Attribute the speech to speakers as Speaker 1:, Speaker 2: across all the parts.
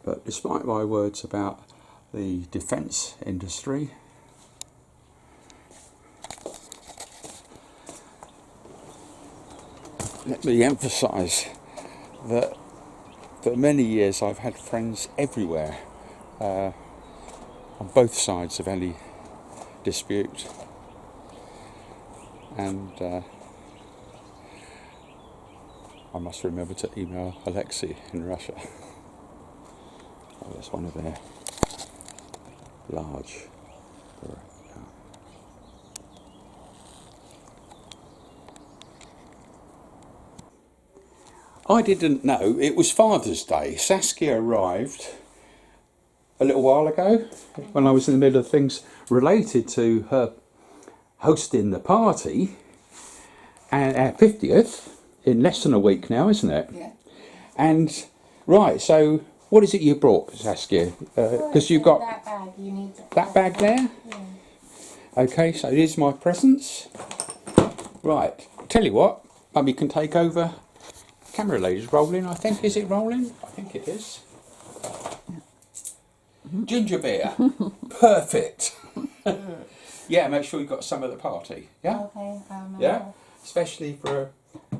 Speaker 1: But despite my words about the defence industry, let me emphasise that for many years I've had friends everywhere on both sides of any dispute, and I must remember to email Alexei in Russia. Oh, that's one of their large. I didn't know it was Father's Day. Saskia arrived a little while ago when I was in the middle of things related to her hosting the party, and our 50th in less than a week now, isn't it?
Speaker 2: Yeah.
Speaker 1: And right, so what is it you brought, Saskia? Because you've got
Speaker 2: that bag. You need
Speaker 1: that bag there.
Speaker 2: Yeah.
Speaker 1: Okay, so here's my presents. Right, tell you what, Mummy can take over. Camera lady's rolling, I think. Is it rolling? I think it is. Ginger beer. Perfect. Yeah, make sure you've got some at the party. Yeah?
Speaker 2: Okay.
Speaker 1: Yeah? Especially for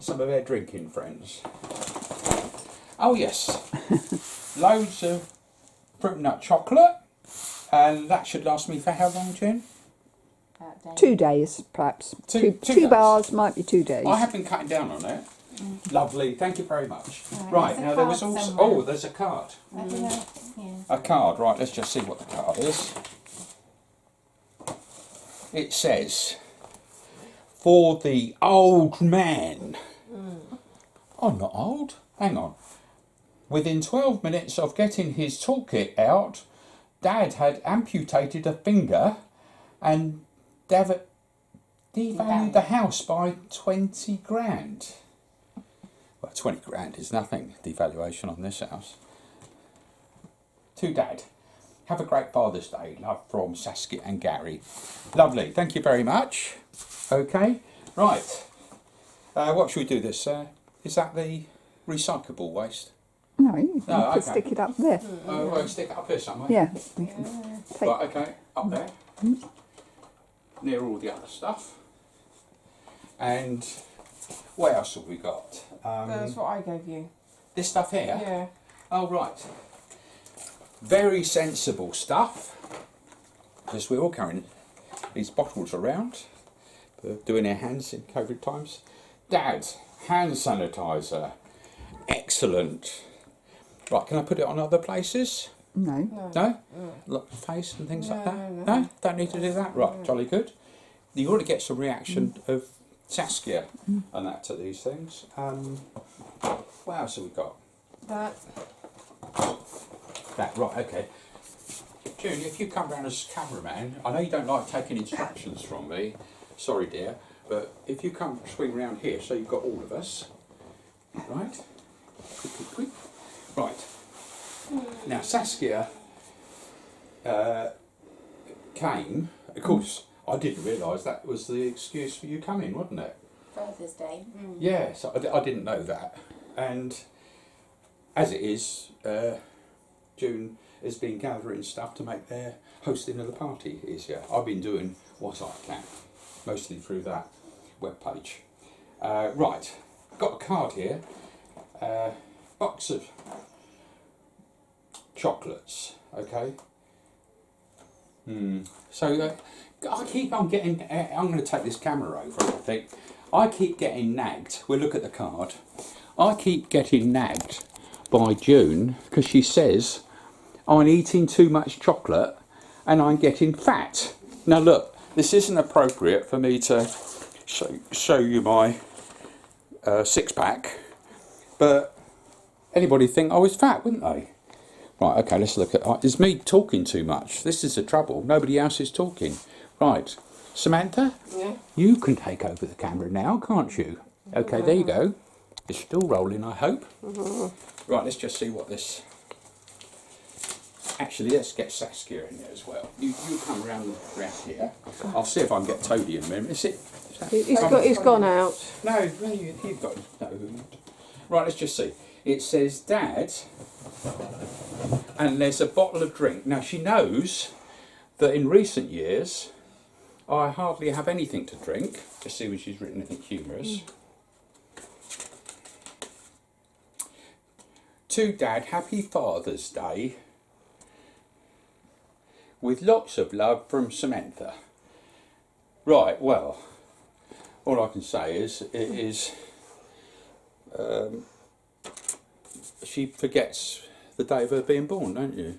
Speaker 1: some of our drinking friends. Oh, yes. Loads of fruit nut chocolate. And that should last me for how long, Jen?
Speaker 3: 2 days, perhaps.
Speaker 1: Two
Speaker 3: Two
Speaker 1: days.
Speaker 3: bars might be 2 days.
Speaker 1: I have been cutting down on it. Lovely, thank you very much.
Speaker 2: Right,
Speaker 1: Right, now there was
Speaker 2: card
Speaker 1: also...
Speaker 2: somewhere.
Speaker 1: Oh, there's a card.
Speaker 2: Yeah.
Speaker 1: A card, right, let's just see what the card is. It says, for the old man. I'm not old. Hang on. Within 12 minutes of getting his toolkit out, Dad had amputated a finger and devalued the house by 20 grand. Well, 20 grand is nothing, devaluation on this house. To Dad, have a great Father's Day. Love from Saskia and Gary. Lovely, thank you very much. Okay, right. What should we do this? Is that the recyclable waste?
Speaker 3: No, you can
Speaker 1: okay.
Speaker 3: stick it up there.
Speaker 1: Well, stick it up here somewhere.
Speaker 3: Yeah, we can take.
Speaker 1: Right, okay, up there. Near all the other stuff. And what else have we got?
Speaker 4: That's what I gave you.
Speaker 1: This stuff here?
Speaker 4: Yeah.
Speaker 1: Oh, right. Very sensible stuff. Because we're all carrying these bottles around. For doing our hands in COVID times. Dad, hand sanitizer. Excellent. Right, can I put it on other places?
Speaker 3: No.
Speaker 1: No? Like the face and things like that? No? Don't need to do that? Right, jolly good. You ought to get some reaction of Saskia and that to these things. What else have we got?
Speaker 4: That.
Speaker 1: That, right, okay. June, if you come round as cameraman, I know you don't like taking instructions from me, sorry dear, but if you come swing round here, so you've got all of us, right? Quick. Right. Now Saskia came, of course, I didn't realise that was the excuse for you coming, wasn't it?
Speaker 2: Father's Day.
Speaker 1: Yeah, so I didn't know that. And as it is, June has been gathering stuff to make their hosting of the party easier. I've been doing what I can, mostly through that webpage. Right, got a card here, box of chocolates, okay? So I keep on getting, I'm going to take this camera over, I think. I keep getting nagged, we'll look at the card. I keep getting nagged by June because she says I'm eating too much chocolate and I'm getting fat. Now look, this isn't appropriate for me to show you my six-pack, but anybody think I was fat, wouldn't they? Right, okay, let's look at... It's me talking too much. This is the trouble. Nobody else is talking. Right, Samantha?
Speaker 4: Yeah.
Speaker 1: You can take over the camera now, can't you? Okay, there you go. It's still rolling, I hope. Right, let's just see what this... Actually, let's get Saskia in there as well. You come around here. I'll see if I can get Tody in a minute. Is it...
Speaker 4: He's gone out.
Speaker 1: No, you've got... No. Right, let's just see. It says, Dad and there's a bottle of drink. Now she knows that in recent years I hardly have anything to drink. Just see when she's written anything humorous. To Dad, happy Father's Day. With lots of love from Samantha. Right, well, all I can say is she forgets the day of her being born, don't you?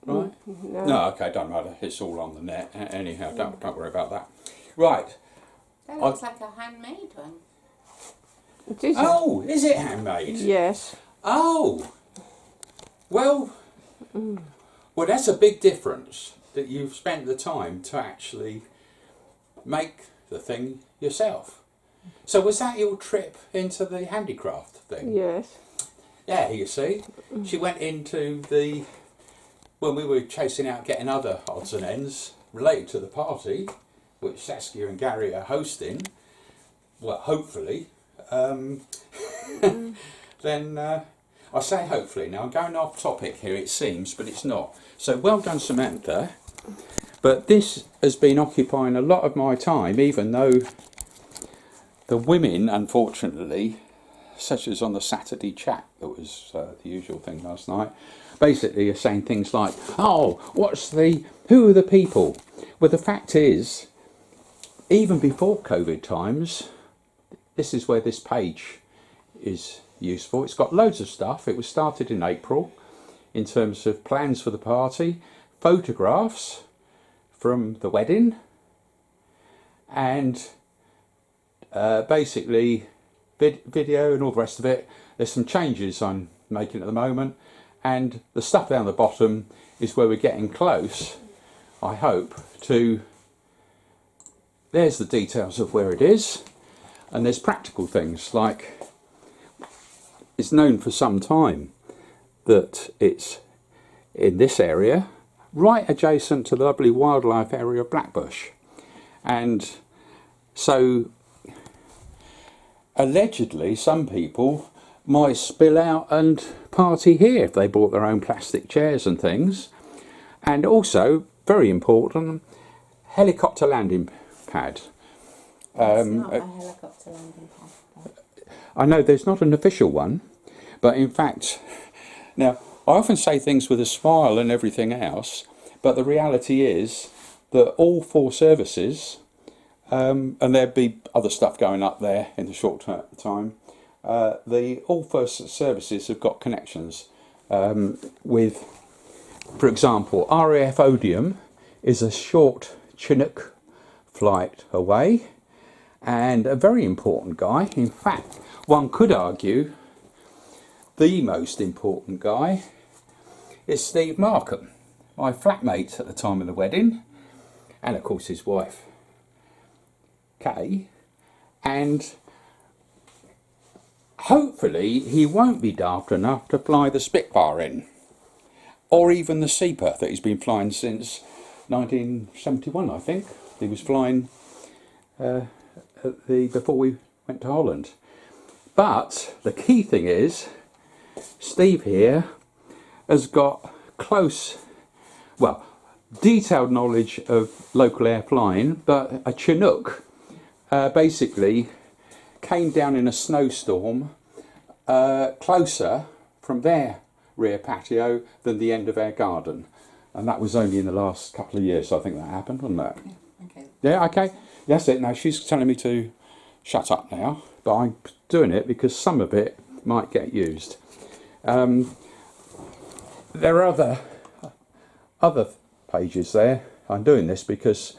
Speaker 1: Right? No, okay, don't matter. It's all on the net. Anyhow, don't worry about that. Right.
Speaker 2: That looks like a handmade one.
Speaker 1: Oh, is it handmade?
Speaker 4: Yes.
Speaker 1: Oh, well, well, that's a big difference that you've spent the time to actually make the thing yourself. So was that your trip into the handicraft thing?
Speaker 4: Yes.
Speaker 1: Yeah, you see, she went into when we were chasing out getting other odds and ends related to the party, which Saskia and Gary are hosting, well, hopefully, then I say hopefully. Now I'm going off topic here, it seems, but it's not. So well done, Samantha. But this has been occupying a lot of my time, even though the women, unfortunately, such as on the Saturday chat, that was the usual thing last night, basically are saying things like, oh, who are the people? Well, the fact is, even before COVID times, this is where this page is useful. It's got loads of stuff. It was started in April in terms of plans for the party, photographs from the wedding, and basically video and all the rest of it. There's some changes I'm making at the moment, and the stuff down the bottom is where we're getting close, I hope, to there's the details of where it is, and there's practical things like it's known for some time that it's in this area right adjacent to the lovely wildlife area of Blackbush, and so allegedly some people might spill out and party here if they bought their own plastic chairs and things. And also, very important, helicopter landing pad.
Speaker 2: It's not a helicopter landing pad.
Speaker 1: I know there's not an official one, but in fact, now I often say things with a smile and everything else, but the reality is that all 4 services, and there'd be other stuff going up there in the short time, all 4 services have got connections with, for example, RAF Odium is a short Chinook flight away, and a very important guy. In fact, one could argue the most important guy is Steve Markham, my flatmate at the time of the wedding, and of course his wife Kay, and hopefully he won't be daft enough to fly the Spitfire in, or even the Seeper that he's been flying since 1971, I think. He was flying before we went to Holland. But the key thing is, Steve here has got detailed knowledge of local air flying, but a Chinook basically came down in a snowstorm closer from their rear patio than the end of our garden, and that was only in the last couple of years. So I think that happened, wasn't it?
Speaker 2: Okay.
Speaker 1: Yeah, okay, that's it. Now she's telling me to shut up now, but I'm doing it because some of it might get used. There are other pages there. I'm doing this because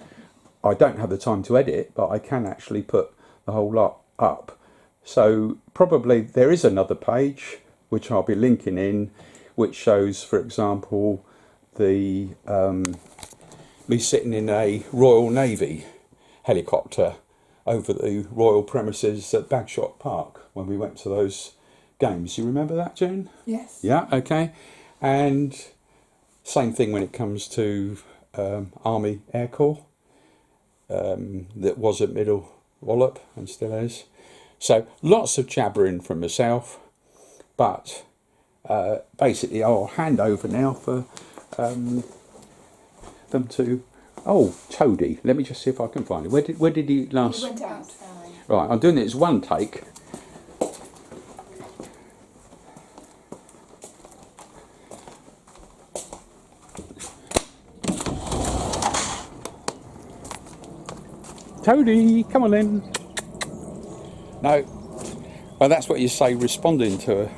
Speaker 1: I don't have the time to edit, but I can actually put the whole lot up. So probably there is another page which I'll be linking in, which shows, for example, the me sitting in a Royal Navy helicopter over the royal premises at Bagshot Park when we went to those games. You remember that, June?
Speaker 3: Yes.
Speaker 1: Yeah, okay. And same thing when it comes to Army Air Corps. That was at Middle Wallop and still is. So lots of jabbering from myself, but basically I'll hand over now for them to. Oh, Tody. Let me just see if I can find it. Where did he last?
Speaker 2: He went out.
Speaker 1: Right, I'm doing it as one take. Tody, come on then. No. Well, that's what you say, responding to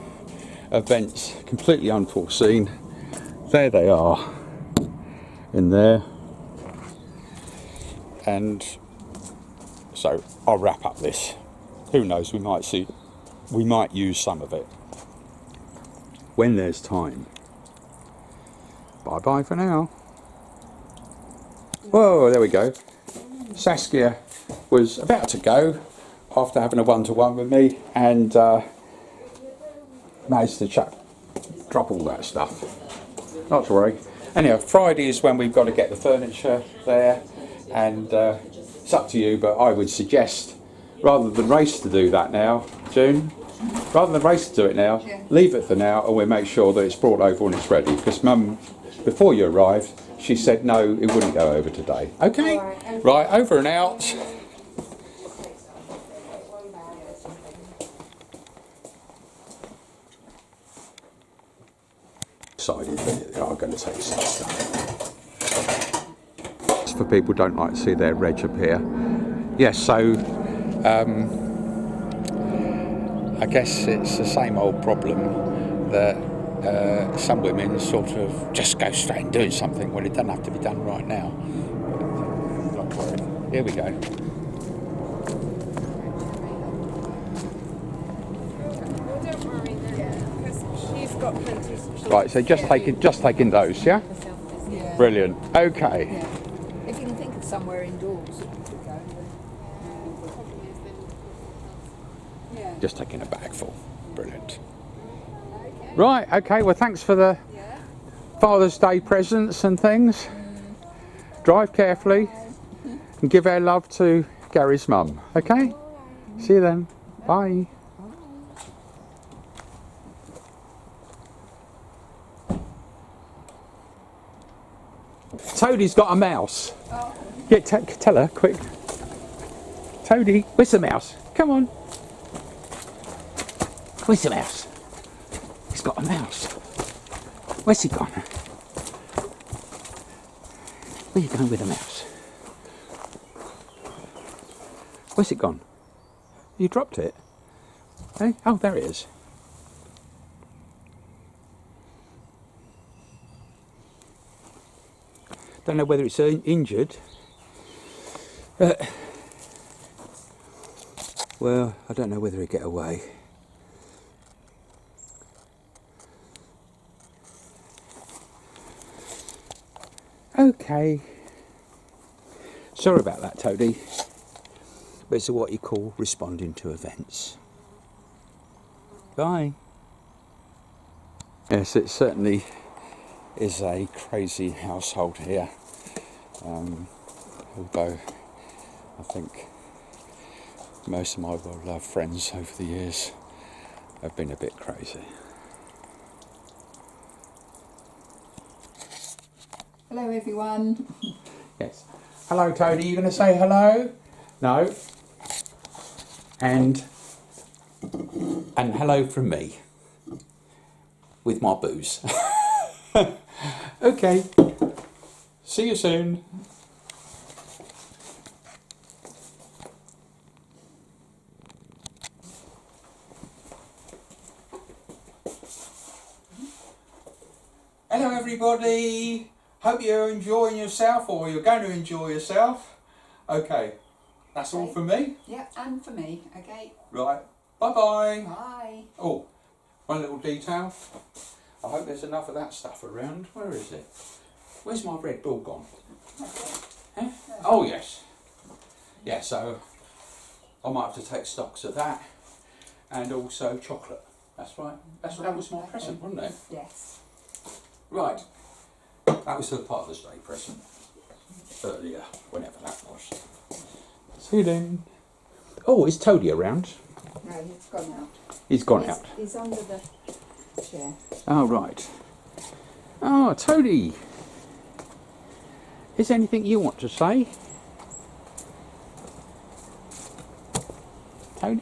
Speaker 1: events completely unforeseen. There they are, in there. And so I'll wrap up this. Who knows, we might use some of it when there's time. Bye bye for now. Whoa, there we go. Saskia was about to go after having a one-to-one with me, and managed to drop all that stuff. Not to worry. Anyhow, Friday is when we've got to get the furniture there, and it's up to you, but I would suggest, rather than race to do that now, June, rather than race to do it now, leave it for now, and we'll make sure that it's brought over when it's ready, because Mum, before you arrived, she said no, it wouldn't go over today. Okay? Right, over and out. Decided that they are going to take some stuff. For people who don't like to see their reg appear. Yes, so I guess it's the same old problem that some women sort of just go straight and doing something when it doesn't have to be done right now. Don't worry. Here we go.
Speaker 4: Well, don't worry then, because she's got plenty.
Speaker 1: Right, so just taking those, yeah?
Speaker 2: Yeah.
Speaker 1: Brilliant. Okay.
Speaker 2: Yeah. If you can think of somewhere indoors to go. Yeah.
Speaker 1: Just taking a bag full. Brilliant. Right, okay, well thanks for the Father's Day presents and things. Drive carefully and give our love to Gary's mum, okay? See you then. Bye. Tody's got a mouse. Yeah, tell her, quick. Tody, where's the mouse? Come on. Where's the mouse? He's got a mouse. Where's he gone? Where are you going with the mouse? Where's it gone? You dropped it? Hey? Oh, there it is. Don't know whether it's injured. Well, I don't know whether he'll get away. Okay. Sorry about that, Tody. But it's what you call responding to events. Bye. Yes, it certainly is a crazy household here. Although I think most of my well-loved friends over the years have been a bit crazy.
Speaker 2: Hello everyone.
Speaker 1: Yes. Hello, Tody. You going to say hello? No. And hello from me with my booze. Okay. See you soon. Hello, everybody. Hope you're enjoying yourself, or you're going to enjoy yourself. Okay, that's all from me.
Speaker 2: Yeah, and for me. Okay.
Speaker 1: Right, bye-bye.
Speaker 2: Bye.
Speaker 1: Oh, one little detail. I hope there's enough of that stuff around. Where is it? Where's my Red Bull gone? Huh? Oh, yes. Yeah, so I might have to take stocks of that, and also chocolate. That's right. That was my present, wasn't it?
Speaker 2: Yes.
Speaker 1: Right. That was the Father's Day present earlier, whenever that was. See you then. Oh, is Tody around?
Speaker 2: No, he's gone out.
Speaker 1: He's gone out.
Speaker 2: He's under the chair.
Speaker 1: Oh, right. Oh, Tody. Is there anything you want to say? Tody?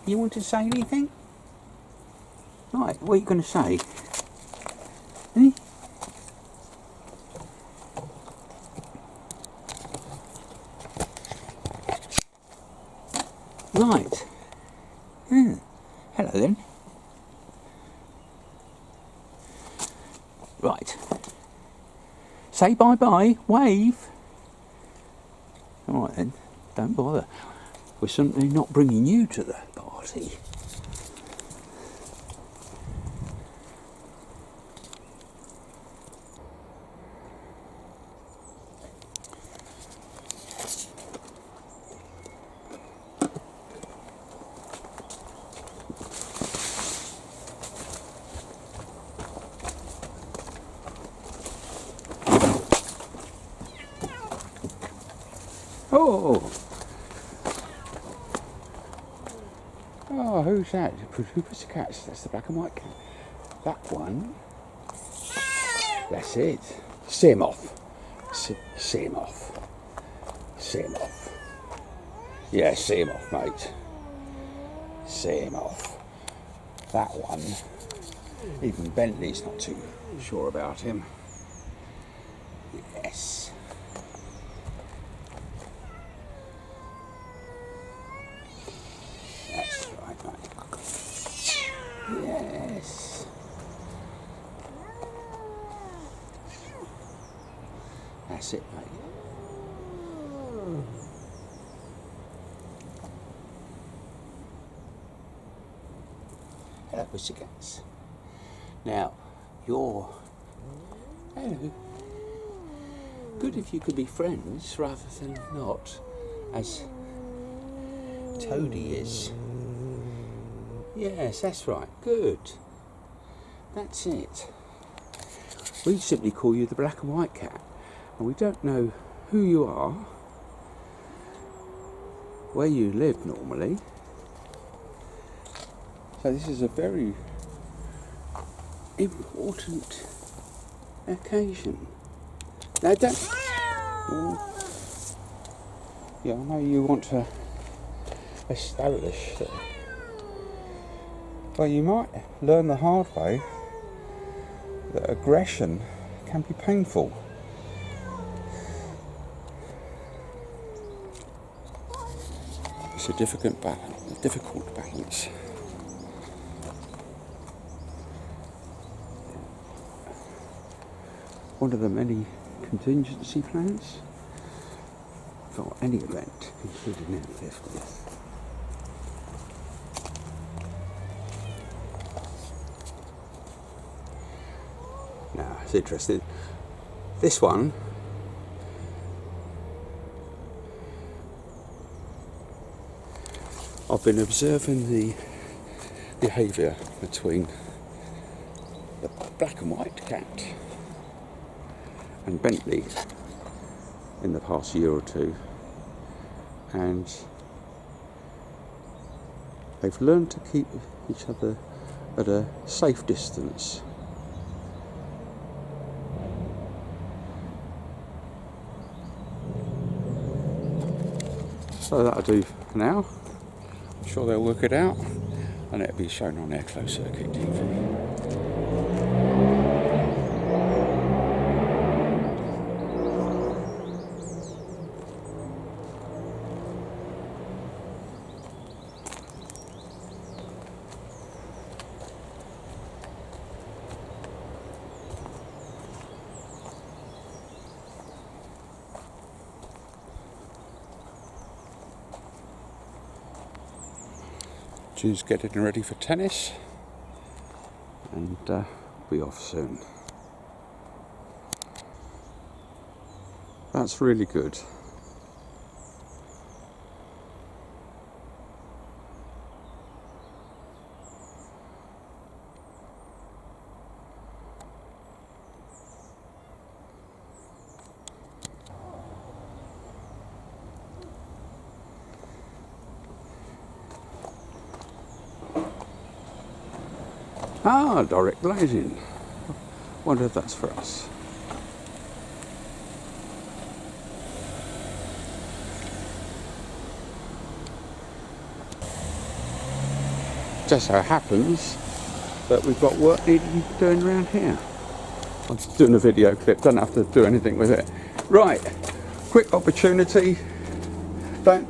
Speaker 1: You want to say anything? Right, what are you going to say? Eh? Right. Hello then. Right. Say bye-bye. Wave. All right then. Don't bother. We're certainly not bringing you to the party. Oh! Oh, who's that? Who Pussycats? That's the black and white cat. That one. That's it. See him off. See him off. See him off. Yeah, see him off, mate. See him off. That one. Even Bentley's not too sure about him. Yes. That's right, mate. Yes. That's it, mate. Hello, Pussycats. Now, you're... Hello. Good if you could be friends rather than not, as Tody is. Yes, that's right. Good. That's it. We simply call you the black and white cat, and we don't know who you are, where you live normally. So this is a very important occasion. Now don't... Yeah, I know you want to establish that... Well, you might learn the hard way that aggression can be painful. It's a difficult balance. One of the many contingency plans for any event, including their 50th. Now, it's interesting. This one I've been observing the behaviour between the black and white cat and Bentley in the past year or two, and they've learned to keep each other at a safe distance. So that'll do for now. I'm sure they'll work it out, and it'll be shown on their closed circuit TV. Jude's getting ready for tennis, and be off soon. That's really good. Ah, direct glazing. Wonder if that's for us. Just so happens that we've got work needed to be doing around here. I'm just doing a video clip, don't have to do anything with it. Right, quick opportunity. Don't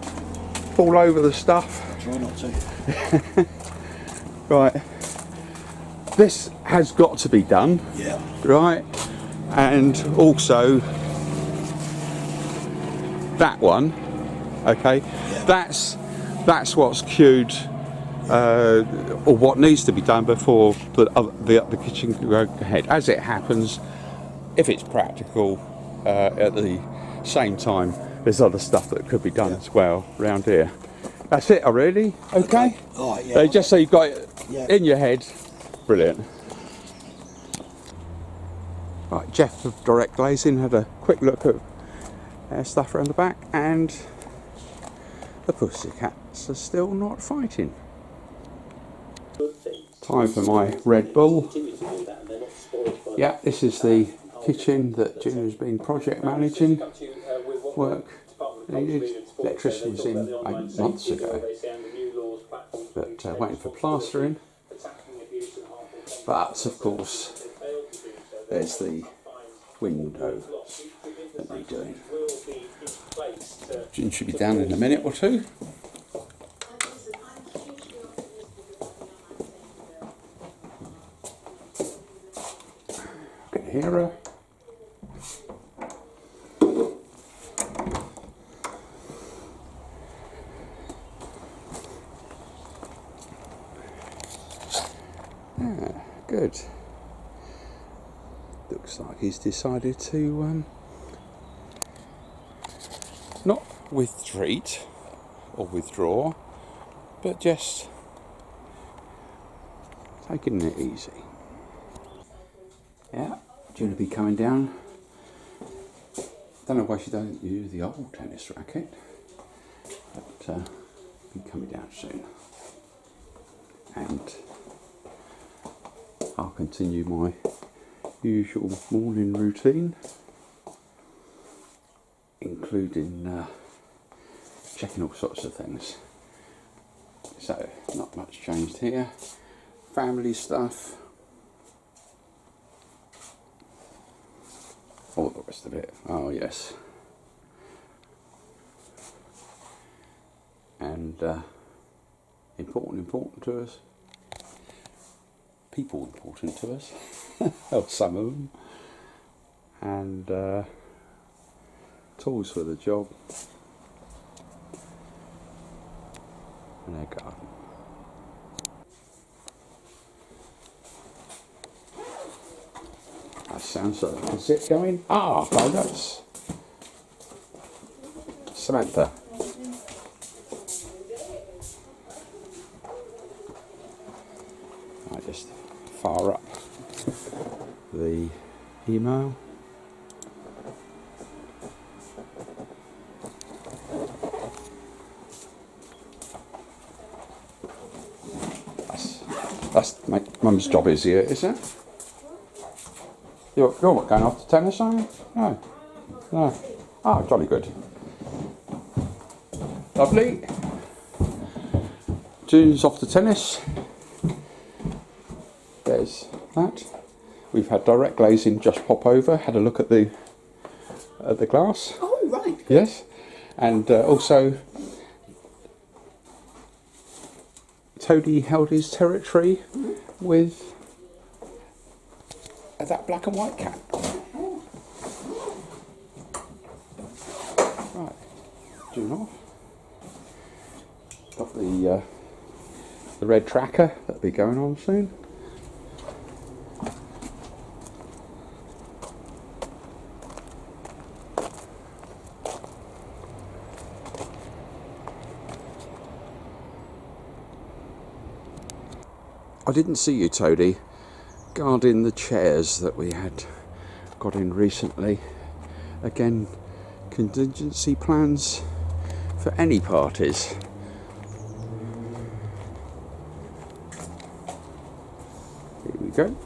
Speaker 1: fall over the stuff.
Speaker 5: Try not to.
Speaker 1: Right, this has got to be done.
Speaker 5: Yeah.
Speaker 1: Right, and also that one. Okay,
Speaker 5: Yeah.
Speaker 1: that's what's queued, or what needs to be done before the kitchen can go ahead. As it happens, if it's practical, at the same time, there's other stuff that could be done as well around here. That's it already. Okay.
Speaker 5: All right, yeah.
Speaker 1: So just so you've got it in your head. Brilliant. Right, Jeff of Direct Glazing had a quick look at stuff around the back, and the pussycats are still not fighting. Time for my Red Bull. Yeah, this is the kitchen that Gina's been project managing. Work needed. Electricity was in 8 months ago, but waiting for plastering. But of course, there's the window that we're doing. Gin should be down in a minute or two. Can you hear her? Good. Looks like he's decided to not retreat or withdraw, but just taking it easy. Yeah, Gina be coming down. Don't know why she doesn't use the old tennis racket, but be coming down soon. And I'll continue my usual morning routine, including checking all sorts of things. So, not much changed here. Family stuff, all the rest of it. Oh yes. And important to us. People important to us, well, some of them, and tools for the job, and our garden. That sounds like, is it going? Ah, oh, that's Samantha. I just fire up the email. That's my mum's job is here, is it? You're what, going off to tennis, are you? No. No. Oh, jolly good. Lovely. June's off to tennis. There's that. We've had direct glazing just pop over, had a look at the glass.
Speaker 2: Oh, right.
Speaker 1: Yes. And also Tody held his territory with that black and white cat. Right, June off. Got the red tracker that'll be going on soon. I didn't see you, Tody, guarding the chairs that we had got in recently. Again, contingency plans for any parties. go.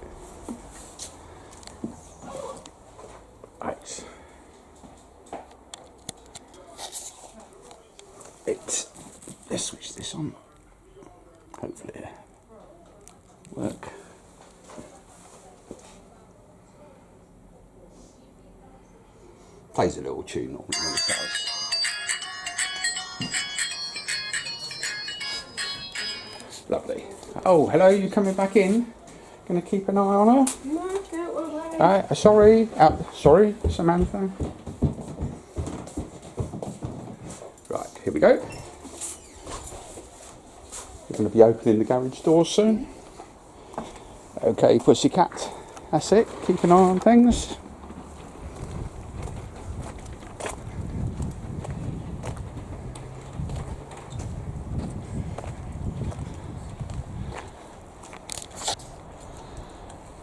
Speaker 1: Right. Let's switch this on. Hopefully it'll work. Plays a little tune normally when it does. Lovely. Oh, hello, you coming back in? Gonna keep an eye on her?
Speaker 4: No, don't worry.
Speaker 1: Sorry, Samantha. Right, here we go. We're going to be opening the garage door soon. Okay, pussycat. That's it. Keep an eye on things.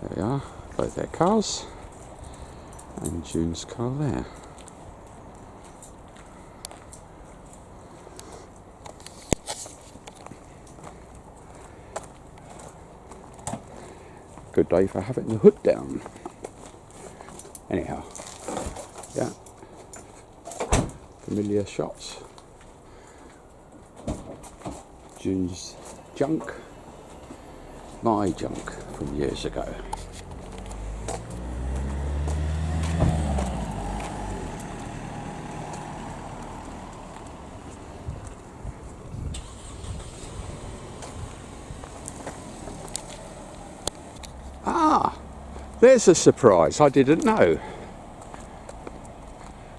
Speaker 1: There we are. Both their cars. And June's car there. Good day for having the hood down. Anyhow, yeah, familiar shots. June's junk, my junk from years ago. There's a surprise, I didn't know.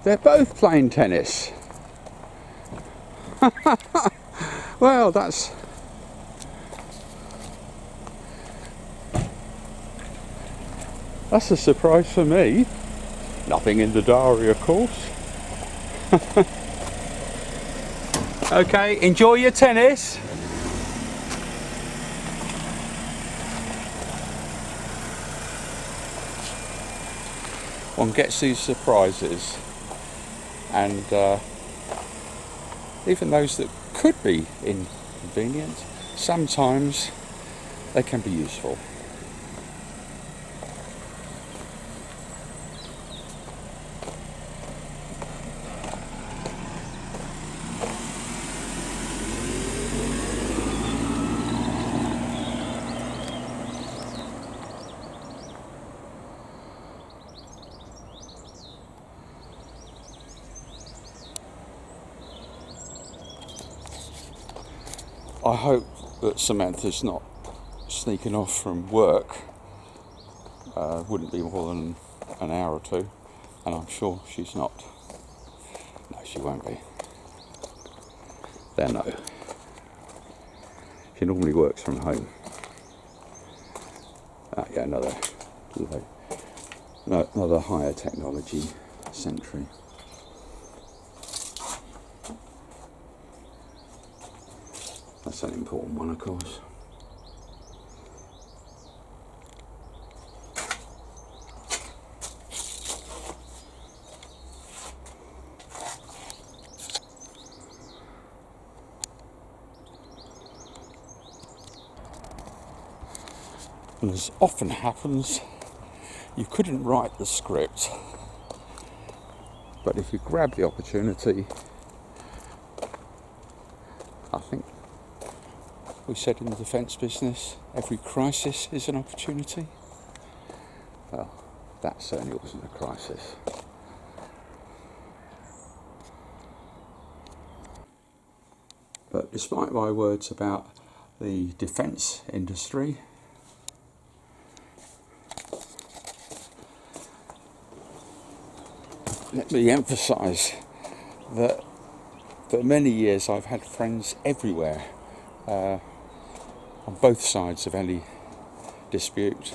Speaker 1: They're both playing tennis. Well, that's a surprise for me. Nothing in the diary, of course. Okay, enjoy your tennis. One gets these surprises, and even those that could be inconvenient, sometimes they can be useful. I hope that Samantha's not sneaking off from work. Wouldn't be more than an hour or two, and I'm sure she's not. No, she won't be. There, no. She normally works from home. Yeah, another higher technology century. That's an important one, of course. And as often happens, you couldn't write the script, but if you grab the opportunity, I think we said in the defence business, every crisis is an opportunity. Well, that certainly wasn't a crisis. But despite my words about the defence industry, let me emphasise that for many years I've had friends everywhere on both sides of any dispute,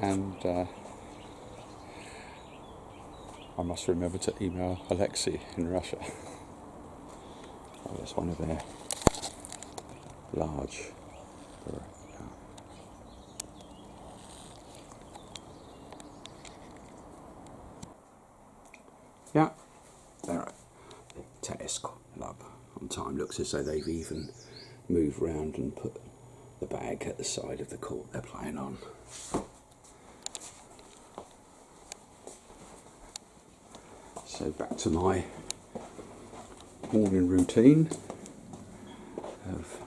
Speaker 1: and I must remember to email Alexei in Russia. That's one of their large. Yeah, they're at the tennis club on time. Looks as though they've even moved round and put the bag at the side of the court they're playing on. So back to my morning routine of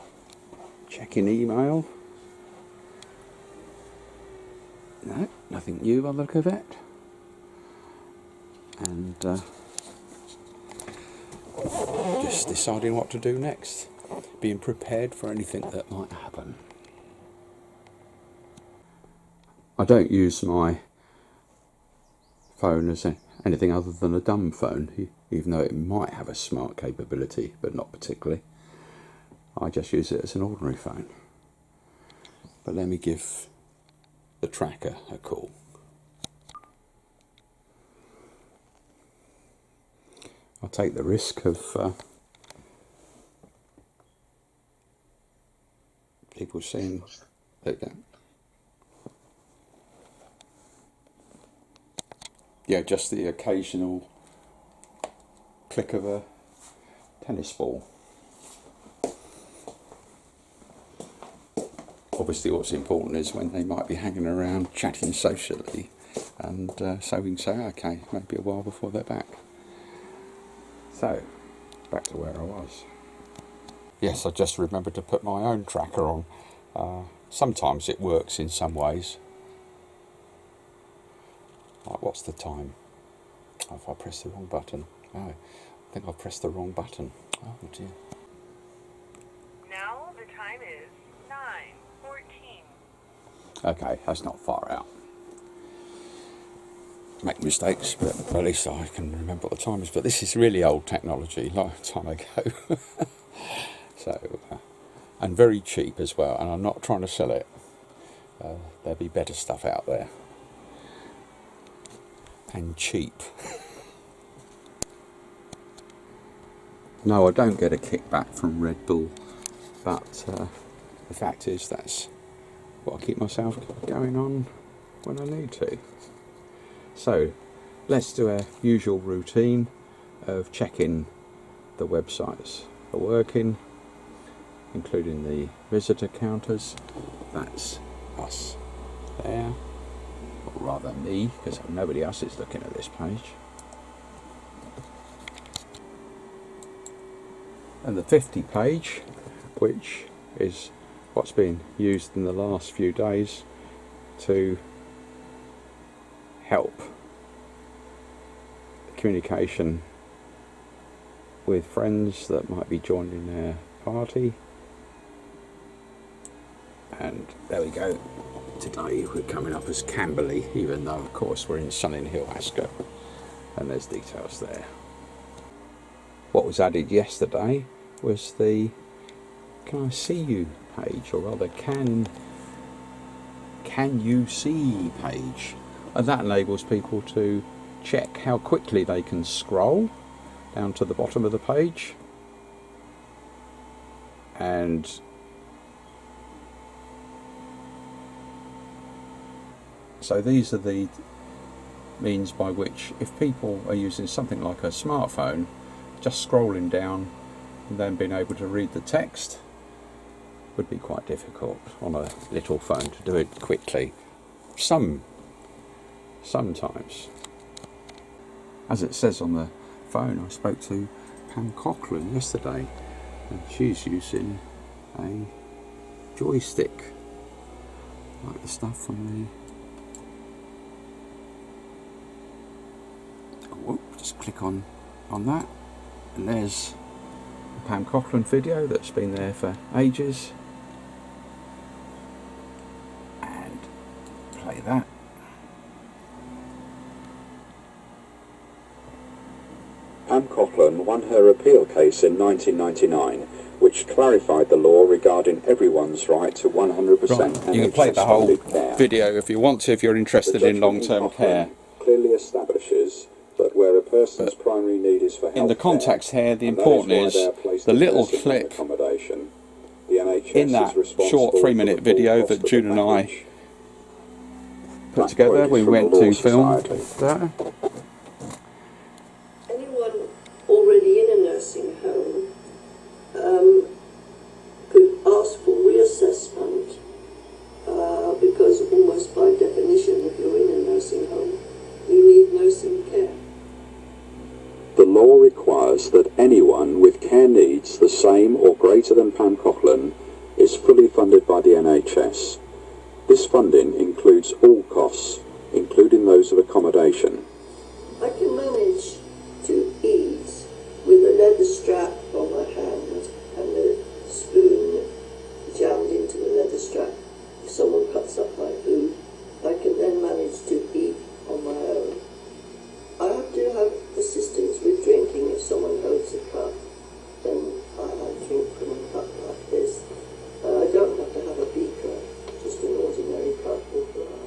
Speaker 1: checking email. No, nothing new by the look of it. And just deciding what to do next. Being prepared for anything that might happen. I don't use my phone as anything other than a dumb phone, even though it might have a smart capability, but not particularly. I just use it as an ordinary phone. But let me give the tracker a call. I'll take the risk of people seeing that. Yeah, just the occasional click of a tennis ball. Obviously what's important is when they might be hanging around chatting socially, and so we can say, okay, maybe a while before they're back. So, back to where I was. Yes, I just remembered to put my own tracker on. Sometimes it works in some ways. Like, what's the time? Oh, if I press the wrong button. Oh, I think I've pressed the wrong button. Oh dear.
Speaker 6: Now the time is 9:14.
Speaker 1: Okay, that's not far out. Make mistakes, but at least I can remember what the time is. But this is really old technology, a long time ago. So, and very cheap as well, and I'm not trying to sell it. There'll be better stuff out there. And cheap. No, I don't get a kickback from Red Bull, but the fact is that's what I keep myself going on when I need to. So let's do our usual routine of checking the websites are working, including the visitor counters. That's us there, or rather me, because nobody else is looking at this page. And the 50 page, which is what's been used in the last few days to help communication with friends that might be joining their party. And there we go. Today we're coming up as Camberley, even though of course we're in Sunninghill, Ascot, and there's details there. What was added yesterday was the "Can I see you" page, or rather "Can you see" page, and that enables people to check how quickly they can scroll down to the bottom of the page, and so these are the means by which, if people are using something like a smartphone, just scrolling down and then being able to read the text would be quite difficult on a little phone to do it quickly. Sometimes. As it says on the phone, I spoke to Pam Cochran yesterday, and she's using a joystick, like the stuff from the... Oh, just click on that, and there's the Pam Cochran video that's been there for ages, and play that.
Speaker 7: Pam Cochran won her appeal case in 1999, which clarified the law regarding everyone's right to 100%
Speaker 1: Right, you can play the whole
Speaker 7: NHS-funded care.
Speaker 1: video if you want to, if you're interested in long-term care.
Speaker 7: Clearly establishes that where a person's primary need is for health
Speaker 1: In the context here, the important is the little clip in that short 3-minute video that June and I put together. We went to film there.
Speaker 8: Anyone already in a nursing home could ask for reassessment
Speaker 7: requires that anyone with care needs the same or greater than Pam Coughlin is fully funded by the NHS. This funding includes all costs, including those of accommodation.
Speaker 8: I can manage to eat with a leather strap on my hand and a spoon jammed into the leather strap. If someone cuts up my food, I can then manage to eat on my own. I have to have assistance with drinking. If someone holds a cup, then I drink from a cup like this. I don't have to have a beaker, just an ordinary cup or glass.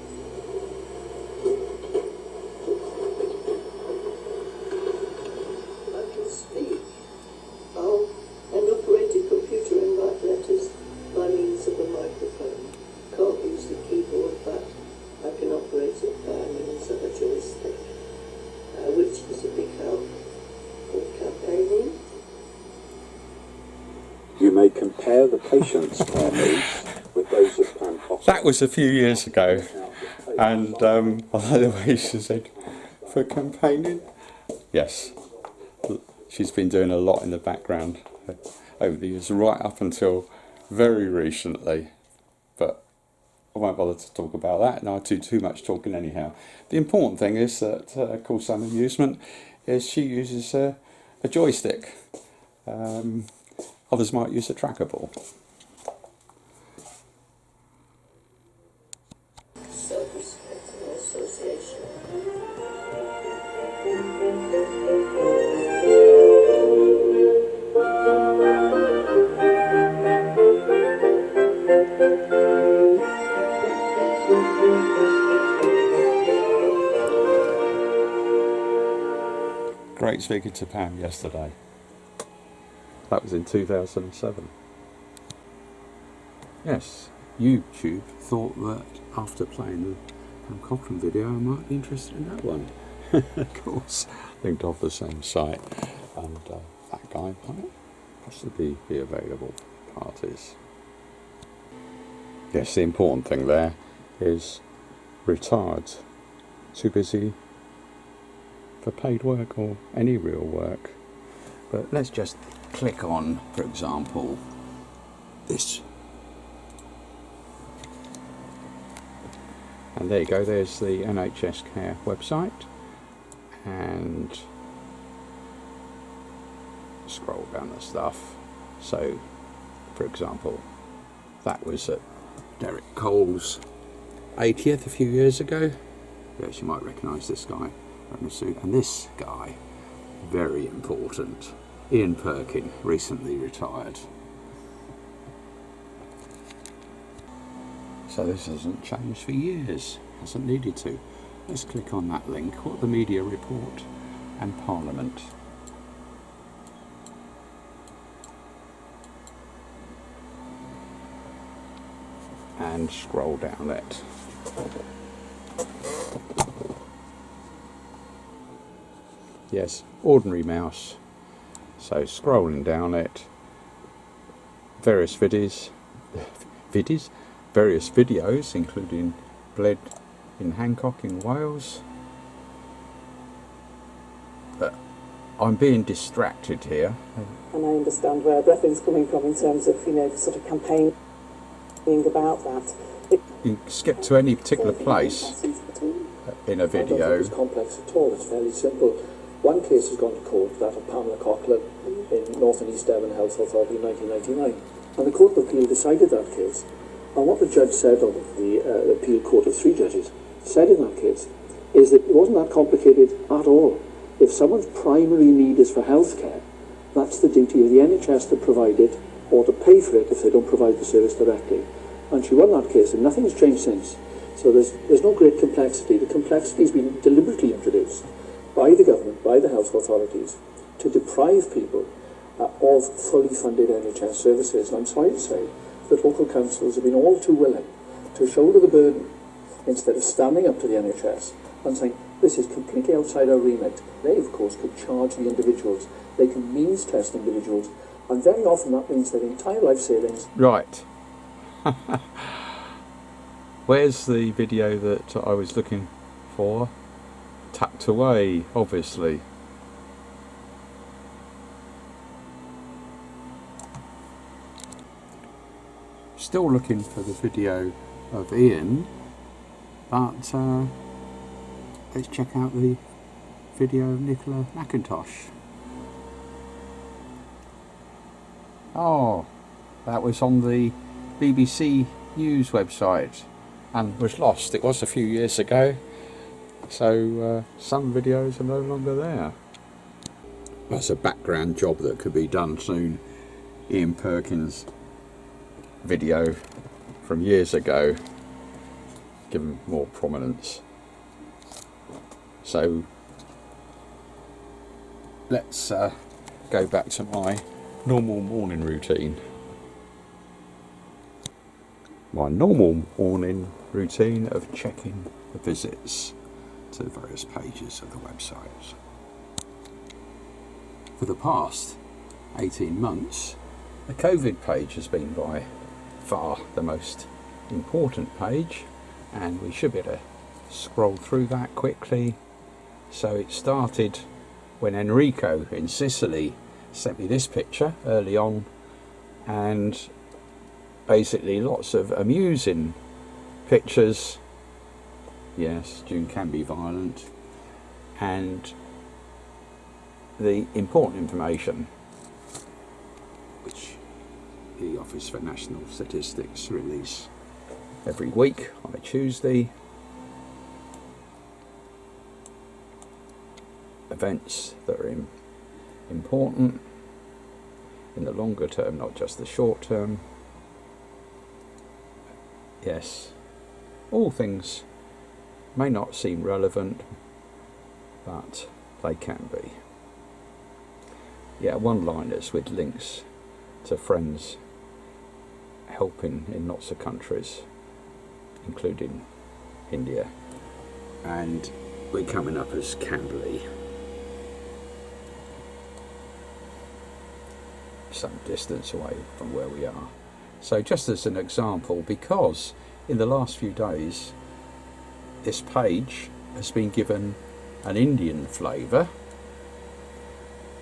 Speaker 8: I can speak. And operate a computer and write letters by means of a microphone. Can't use the keyboard, but I can operate it by means of a joystick, which is a big help for campaigning.
Speaker 7: You may compare the patient's care needs with those of Pam Coughlin.
Speaker 1: That was a few years ago, and I like the way she said, for campaigning. Yes, she's been doing a lot in the background over the years, right up until very recently, but I won't bother to talk about that, and I do too much talking anyhow. The important thing is that, called some amusement, is she uses a joystick. Others might use a tracker ball.
Speaker 8: Self-respect and association.
Speaker 1: Great speaking to Pam yesterday. That was in 2007. Yes, YouTube thought that after playing the Pam Coughlin video I might be interested in that one. Of course, linked off the same site, and that guy might possibly be available for parties. Yes, the important thing there is retired, too busy for paid work or any real work. But let's just click on, for example, this. And there you go, there's the NHS Care website. And scroll down the stuff. So, for example, that was at Derek Cole's 80th a few years ago. Yes, you might recognise this guy wearing a suit. And this guy, very important, Ian Perkin, recently retired. So this hasn't changed for years, hasn't needed to. Let's click on that link, what the media report and Parliament. And scroll down it. Yes, ordinary mouse. So scrolling down it, various videos, including Bled in Hancock in Wales. But I'm being distracted here.
Speaker 9: And I understand where Bethan's coming from in terms of, sort of campaigning about that.
Speaker 1: You can skip to any particular place in a video.
Speaker 5: I don't think it's complex at all, it's fairly simple. One case has gone to court, that of Pamela Coughlin in North and East Devon Health Authority in 1999. And the Court of Appeal decided that case. And what the judge said, or the appeal court of 3 judges, said in that case, is that it wasn't that complicated at all. If someone's primary need is for health care, that's the duty of the NHS to provide it, or to pay for it if they don't provide the service directly. And she won that case, and nothing's changed since. So there's no great complexity. The complexity's been deliberately introduced by the government, by the health authorities, to deprive people of fully funded NHS services. And I'm sorry to say that local councils have been all too willing to shoulder the burden instead of standing up to the NHS and saying, this is completely outside our remit. They, of course, could charge the individuals. They can means test individuals. And very often that means their entire life savings.
Speaker 1: Right. Where's the video that I was looking for? Tucked away, obviously. still looking for the video of Ian, but let's check out the video of Nicola McIntosh. Oh, that was on the BBC News website and was lost. It was a few years ago, so some videos are no longer there. That's a background job that could be done soon. Ian Perkins video from years ago, given more prominence. So let's go back to my normal morning routine. My normal morning routine of checking the visits to the various pages of the website. For the past 18 months, the COVID page has been by far the most important page, and we should be able to scroll through that quickly. So it started when Enrico in Sicily sent me this picture early on, and basically lots of amusing pictures. Yes, June can be violent, and the important information which the Office for National Statistics release every week on a Tuesday. Events that are important in the longer term, not just the short term. Yes, all things may not seem relevant, but they can be. Yeah, one-liners with links to friends helping in lots of countries, including India. And we're coming up as Camberley, some distance away from where we are. So just as an example, because in the last few days this page has been given an Indian flavour,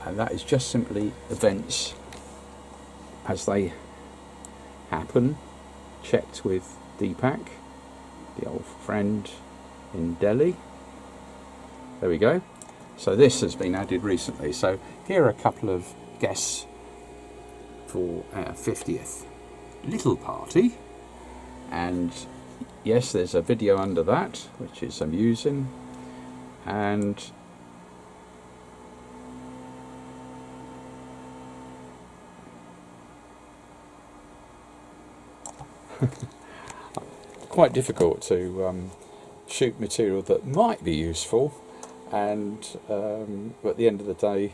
Speaker 1: and that is just simply events as they happen, checked with Deepak, the old friend in Delhi. There we go. So this has been added recently. So here are a couple of guests for our 50th little party, and yes, there's a video under that which is amusing, and quite difficult to shoot material that might be useful and at the end of the day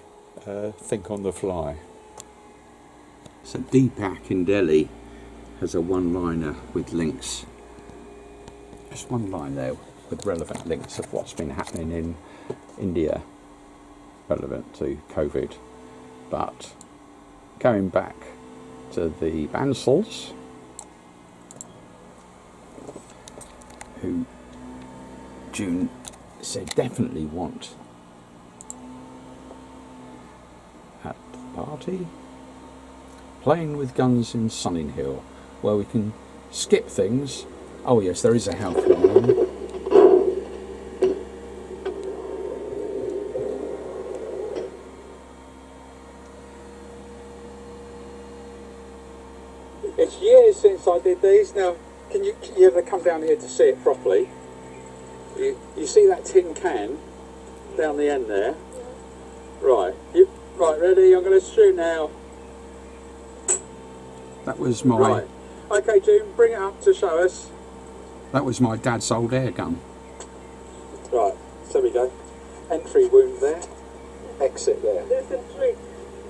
Speaker 1: think on the fly. So Deepak in Delhi has a one-liner with links, just one line there with relevant links of what's been happening in India relevant to COVID. But going back to the Bansals, who June said definitely want at the party, playing with guns in Sunninghill, where we can skip things. Oh yes, there is a health warning. It's years since I did these. Now, can you ever come down here to see it properly? You see that tin can down the end there? Right. Right, ready? I'm going to shoot now. That was my... Right. Okay, June, bring it up to show us. That was my dad's old air gun. Right, so we go. Entry wound there. Exit there.
Speaker 8: There's a trick.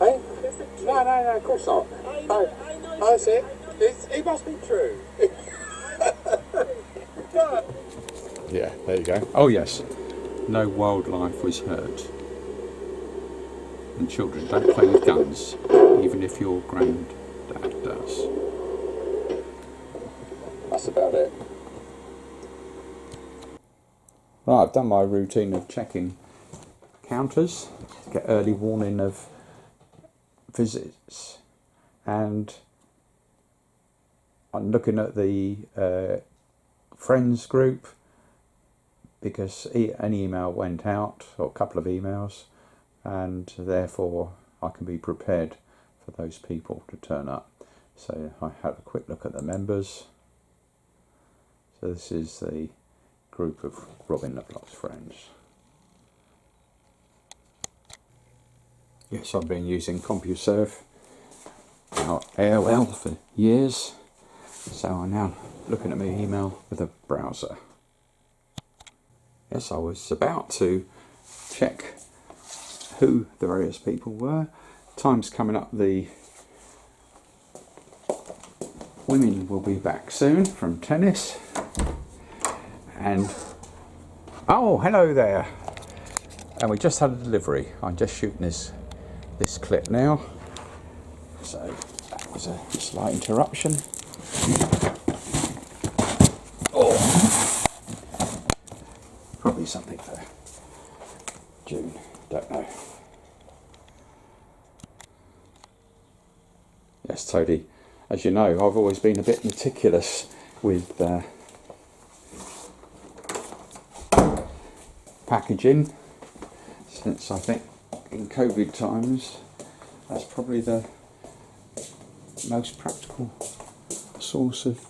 Speaker 1: Hey?
Speaker 8: There's a trick.
Speaker 1: No, of course not.
Speaker 8: I know.
Speaker 1: Oh, that's it. It must be true. Yeah, there you go. Oh yes, no wildlife was hurt. And children, don't play with guns, even if your granddad does. That's about it. Right, I've done my routine of checking counters to get early warning of visits, and I'm looking at the friends group because an email went out, or a couple of emails, and therefore I can be prepared for those people to turn up. So I have a quick look at the members. So this is the group of Robin Lovelock's friends. Yes, I've been using CompuServe, now AOL, for years. So I'm now looking at my email with a browser. Yes, I was about to check who the various people were. Time's coming up, the women will be back soon from tennis. And, oh, hello there. And we just had a delivery. I'm just shooting this clip now. So that was a slight interruption. Oh, probably something for June, don't know. Yes, Tody, as you know, I've always been a bit meticulous with packaging, since I think in COVID times that's probably the most practical source of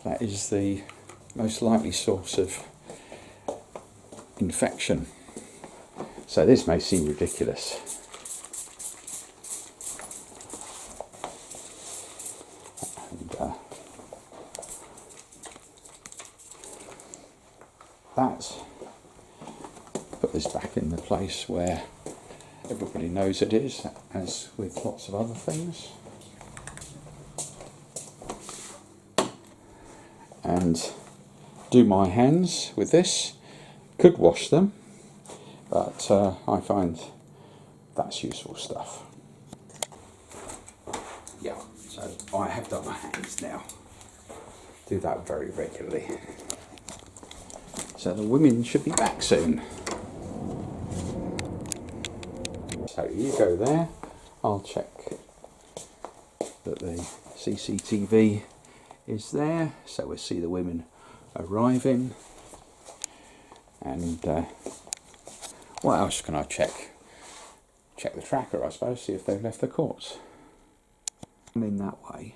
Speaker 1: that is the most likely source of infection. So this may seem ridiculous. And that's put this back in the place where everybody knows it is, as with lots of other things. And do my hands with this. Could wash them, but I find that's useful stuff. Yeah, so I have done my hands now. Do that very regularly. So the women should be back soon. So you go there. I'll check that the CCTV is there, so we'll see the women arriving. And what else can I check? Check the tracker, I suppose, see if they've left the courts. And in that way.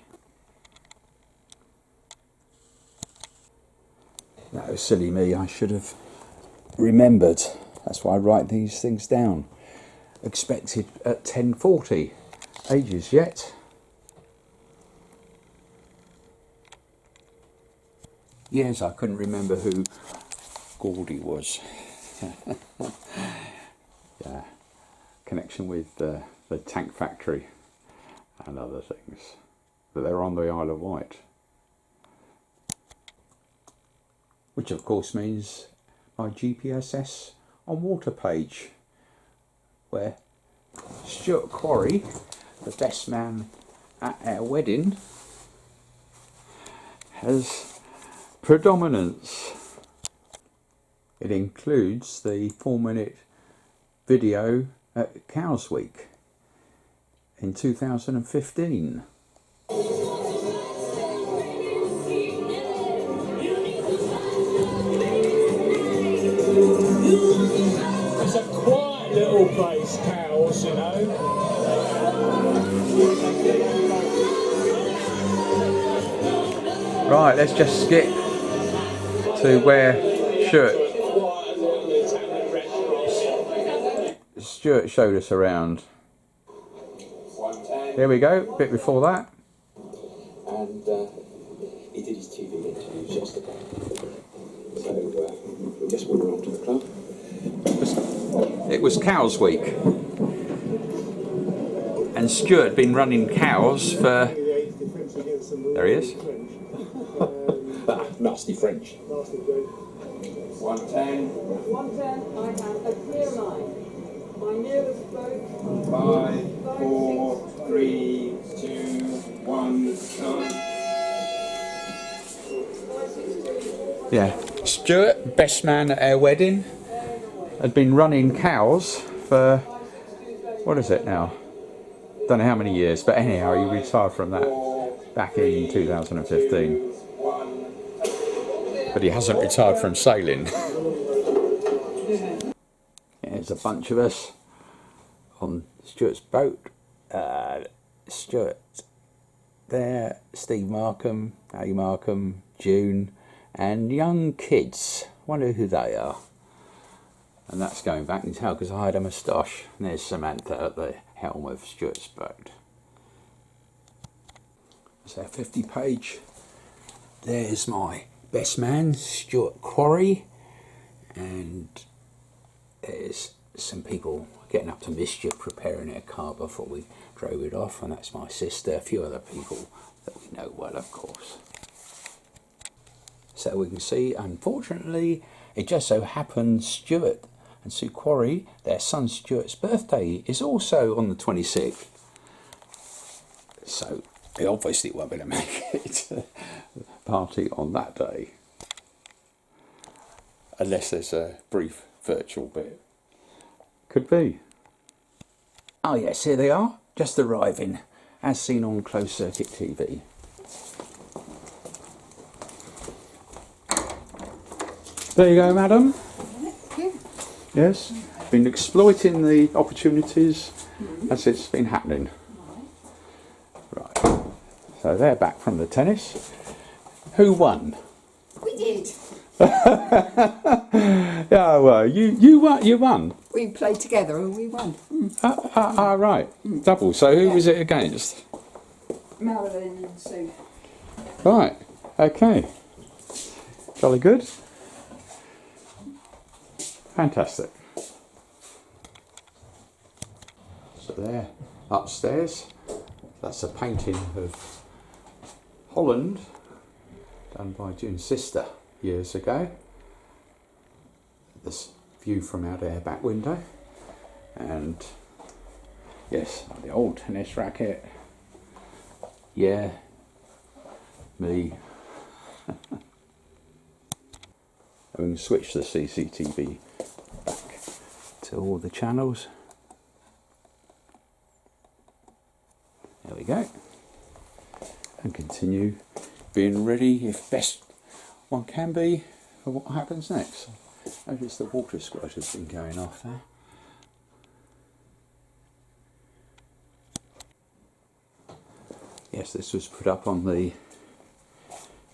Speaker 1: That was silly me, I should have remembered. That's why I write these things down. Expected at 10:40. Ages yet. Yes, I couldn't remember who Gordy was. Yeah, connection with the tank factory and other things. But they're on the Isle of Wight. Which of course means my GPSS on water page, where Stuart Quarry, the best man at our wedding, has predominance. It includes the 4-minute video at Cows Week in 2015.
Speaker 5: It's a quiet little place, Cows, you know.
Speaker 1: Right, let's just skip to where Stuart showed us around. Here we go, a bit before that.
Speaker 10: And he did his TV interviews yesterday. So we just went around to the club.
Speaker 1: It was Cows Week. And Stuart had been running cows for... There he is.
Speaker 10: Nasty French.
Speaker 1: 110.
Speaker 8: 110, I have a clear line. My nearest boat.
Speaker 1: 5, 4, 3, 2, 1, 9. Yeah, Stuart, best man at our wedding, had been running cows for, what is it now? don't know how many years, but anyhow, he retired from that back in 2015. But he hasn't retired from sailing. There's a bunch of us on Stuart's boat. Stuart there, Steve Markham, A Markham, June, and young kids. Wonder who they are. And that's going back in time because I had a moustache. And there's Samantha at the helm of Stuart's boat. That's our 50 page. There's my best man, Stuart Quarry. And there's some people getting up to mischief, preparing their car before we drove it off. And that's my sister, a few other people that we know well, of course. So we can see, unfortunately, it just so happens Stuart and Sue Quarry, their son Stuart's birthday is also on the 26th. So they obviously won't be able to make it to the party on that day. Unless there's a brief virtual bit. Could be. Oh yes, here they are, just arriving, as seen on closed circuit TV. There you go, madam. Yes, been exploiting the opportunities as it's been happening. Right, so they're back from the tennis. Who won?
Speaker 3: We did.
Speaker 1: Yeah, well, you won.
Speaker 3: We played together and we won.
Speaker 1: Right, double. So who was it against?
Speaker 3: Marilyn and Sue.
Speaker 1: Right, okay. Jolly good. Fantastic. So there, upstairs, that's a painting of Holland, done by June's sister years ago. This view from out our back window. And yes, the old tennis racket. Yeah, me. And we can switch the CCTV back to all the channels. There we go. And continue being ready, if best one can be, for what happens next. Notice the water squirt has been going off there. Yes, this was put up on the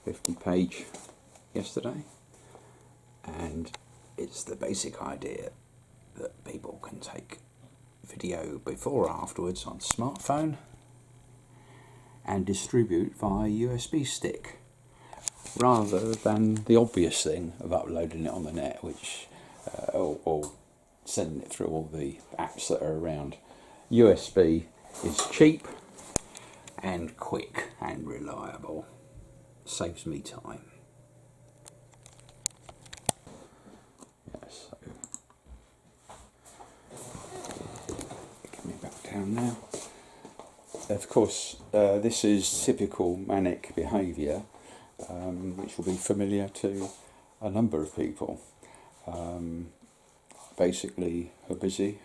Speaker 1: 50 page yesterday. And it's the basic idea that people can take video before or afterwards on smartphone and distribute via USB stick, rather than the obvious thing of uploading it on the net, which or sending it through all the apps that are around. USB is cheap and quick and reliable, saves me time. Yes, so coming back down now. Of course, this is typical manic behaviour, which will be familiar to a number of people. Basically, are busy,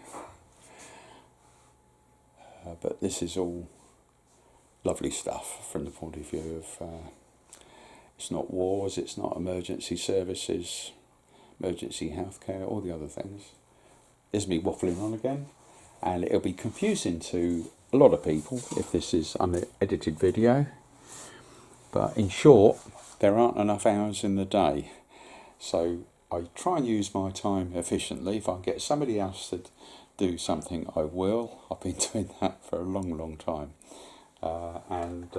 Speaker 1: but this is all lovely stuff from the point of view of it's not wars, it's not emergency services, emergency healthcare, all the other things. There's me waffling on again, and it'll be confusing to a lot of people if this is unedited video, but in short, there aren't enough hours in the day, so I try and use my time efficiently. If I get somebody else to do something, I will. I've been doing that for a long time, and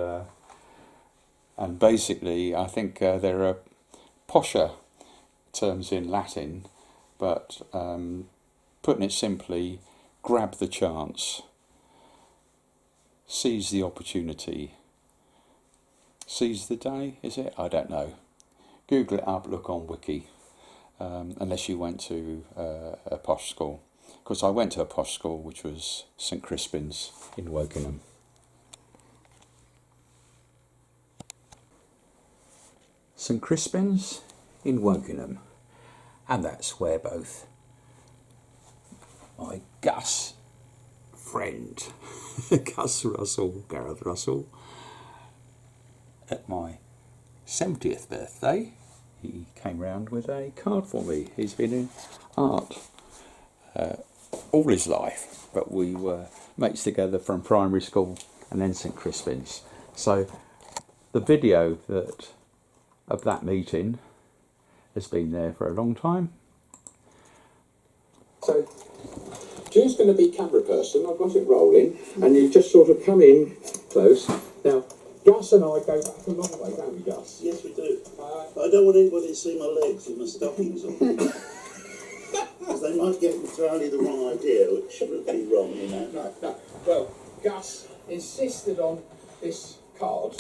Speaker 1: basically I think there are posher terms in Latin, but putting it simply, grab the chance, seize the opportunity, seize the day, is it? I don't know. Google it up, look on Wiki, unless you went to a posh school. Because I went to a posh school, which was St Crispin's in Wokingham. St Crispin's in Wokingham, and that's where both my Gus friend, Gus Russell, Gareth Russell, at my 70th birthday, he came round with a card for me. He's been in art all his life, but we were mates together from primary school and then St Crispin's. So the video of that meeting has been there for a long time.
Speaker 7: So, June's going to be camera person. I've got it rolling, and you just sort of come in close. Now, Gus and I go back a long way, don't we, Gus?
Speaker 11: Yes, we do. I don't want anybody to see my legs with my stockings on. Because they might get entirely the wrong idea, which would be wrong, you know.
Speaker 7: No. Well, Gus insisted on this card,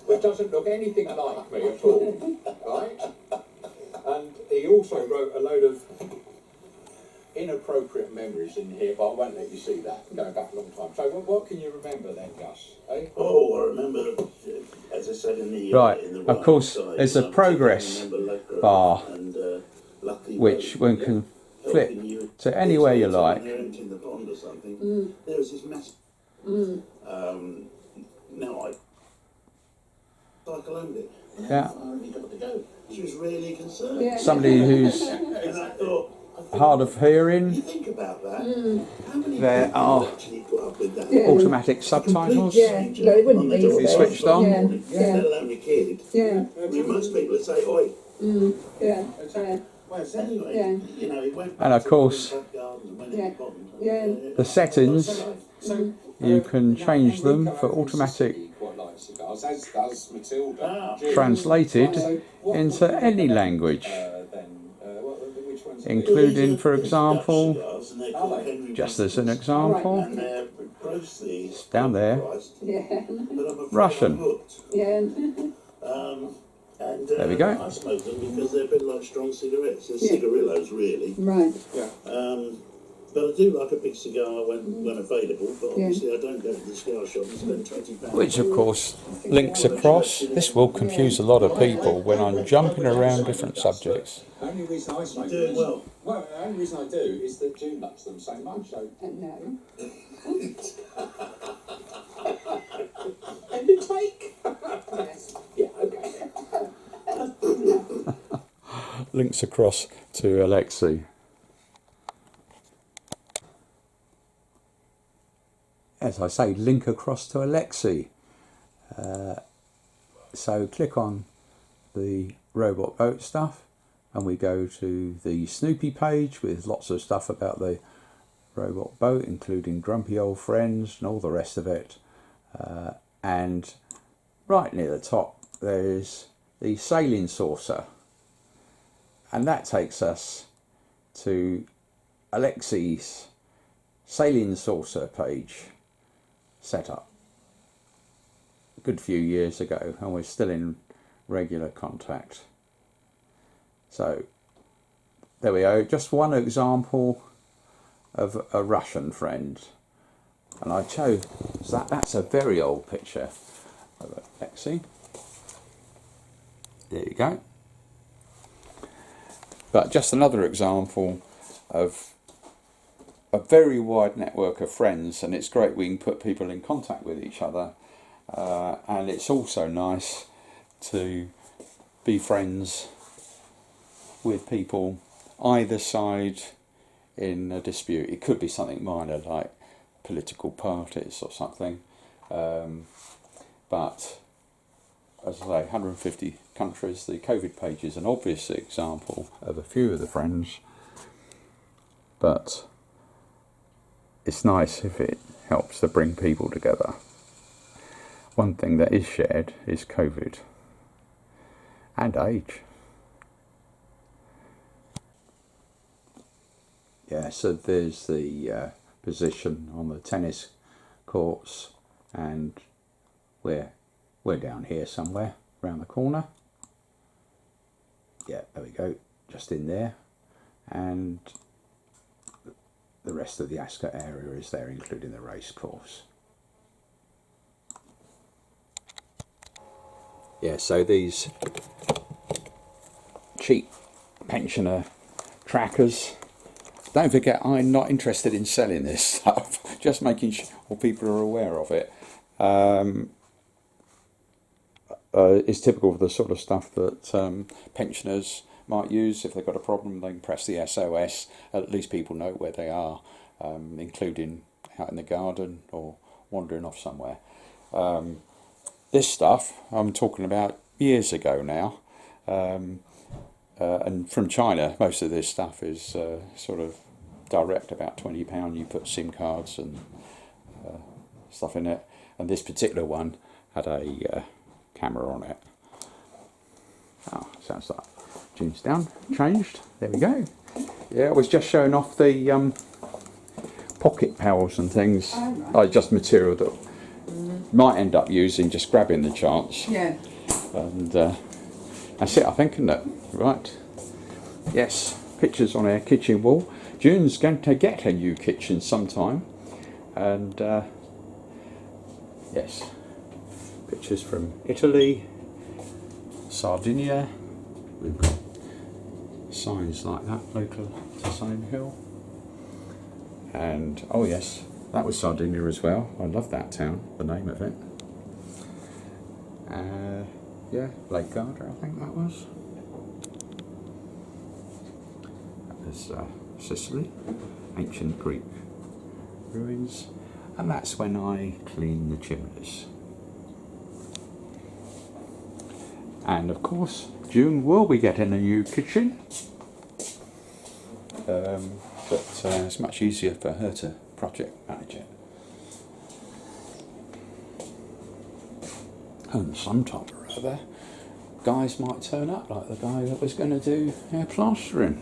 Speaker 7: which doesn't look anything like me at all, right? And he also wrote a load of inappropriate memories in here, but I won't let you see that, going back a long time. So what can you remember then, Gus? Eh?
Speaker 11: Oh, I remember, as I said, in the...
Speaker 1: Right,
Speaker 11: in the
Speaker 1: of course,
Speaker 11: side,
Speaker 1: there's a progress bar,
Speaker 11: and,
Speaker 1: which one can flip to anywhere you like.
Speaker 11: In the pond or something. There was this mess. Now I cycle over it.
Speaker 1: Yeah.
Speaker 11: I only got to go. She was really concerned.
Speaker 3: Yeah.
Speaker 1: Somebody who's
Speaker 11: And I thought,
Speaker 1: hard of hearing,
Speaker 11: you think about that. How many
Speaker 1: there
Speaker 11: people
Speaker 1: are
Speaker 11: actually put up with that?
Speaker 3: Yeah.
Speaker 1: automatic subtitles.
Speaker 3: Yeah, no, it wouldn't be
Speaker 1: Be switched on.
Speaker 11: Let alone a kid.
Speaker 3: Yeah.
Speaker 11: I mean, most people would say, oi.
Speaker 3: Yeah. Yeah.
Speaker 11: Well, anyway,
Speaker 3: Yeah.
Speaker 11: you know, he went
Speaker 1: And of course,
Speaker 3: Yeah.
Speaker 1: the settings, you can change them for automatic translated into any language, including, for example, just as an example, down there,
Speaker 3: Yeah.
Speaker 1: Russian.
Speaker 3: Yeah.
Speaker 11: And,
Speaker 1: There we go.
Speaker 11: I smoke them because they're a bit like strong cigarettes. They're cigarillos, really.
Speaker 3: Right.
Speaker 11: But I do like a big cigar when available, but obviously I don't go to the cigar shop and spend £20.
Speaker 1: Which of course links across. This will confuse a lot of people when I'm jumping around different subjects.
Speaker 7: The only reason I smoke
Speaker 11: Doing well.
Speaker 7: Well, the only reason I do is that June loves them so much. So.
Speaker 3: No.
Speaker 7: And you take?
Speaker 3: Yes.
Speaker 7: Yeah, okay.
Speaker 1: Links across to Alexi. As I say, link across to Alexi. So click on the robot boat stuff and we go to the Snoopy page with lots of stuff about the robot boat, including grumpy old friends and all the rest of it. And right near the top there's the sailing saucer, and that takes us to Alexi's sailing saucer page, set up a good few years ago, and we're still in regular contact. So there we go, just one example of a Russian friend, and I chose that's a very old picture of Alexi. There you go. But just another example of a very wide network of friends, and it's great we can put people in contact with each other, and it's also nice to be friends with people either side in a dispute. It could be something minor like political parties or something, but as I say, 150 countries. The COVID page is an obvious example of a few of the friends, but it's nice if it helps to bring people together. One thing that is shared is COVID and age. Yeah, so there's the position on the tennis courts, and we're down here somewhere around the corner. Yeah, there we go, just in there, and the rest of the Ascot area is there, including the race course. Yeah, so these cheap pensioner trackers don't forget, I'm not interested in selling this stuff, just making sure people are aware of it. It's typical of the sort of stuff that pensioners might use. If they've got a problem, they can press the SOS. At least people know where they are, including out in the garden or wandering off somewhere. This stuff I'm talking about years ago now, and from China. Most of this stuff is sort of direct, about £20. You put SIM cards and stuff in it, and this particular one had a camera on it. Oh, sounds like tunes down, changed. There we go. Yeah, I was just showing off the pocket pals and things.
Speaker 2: Oh, right.
Speaker 1: Just material that might end up using, just grabbing the chance.
Speaker 2: Yeah.
Speaker 1: And that's it, I think, isn't it? Right. Yes, pictures on our kitchen wall. June's going to get a new kitchen sometime. And yes, pictures from Italy, Sardinia. We've got signs like that, local to Sunninghill. And oh yes, that was Sardinia as well. I love that town, the name of it. Yeah, Lake Garda, I think that was. That was Sicily, ancient Greek ruins. And that's when I clean the chimneys. And of course, June will be getting a new kitchen. But it's much easier for her to project manage it. And sometime or other, guys might turn up, like the guy that was going to do our plastering.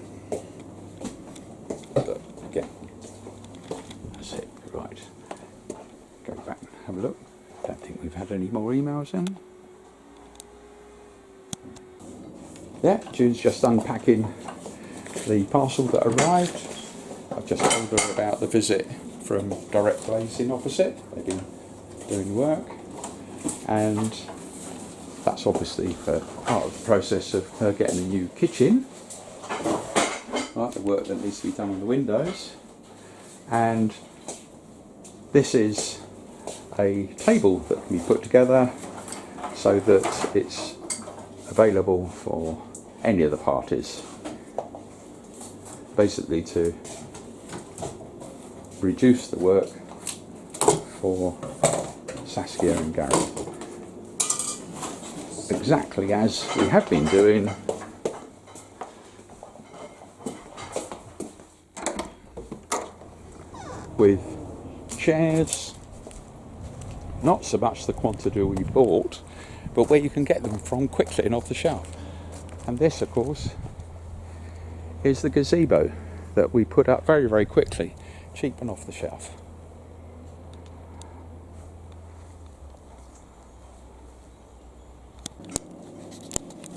Speaker 1: But again, that's it. Right. Go back and have a look. Don't think we've had any more emails in. Yeah, June's just unpacking the parcel that arrived. I've just told her about the visit from Direct Glazing opposite. They've been doing work, and that's obviously part of the process of her getting a new kitchen. Right, the work that needs to be done on the windows. And this is a table that can be put together so that it's available for any of the parties, basically to reduce the work for Saskia and Gary, exactly as we have been doing with chairs. Not so much the quantity we bought, but where you can get them from quickly and off the shelf. And this, of course, is the gazebo that we put up very, very quickly, cheap and off the shelf.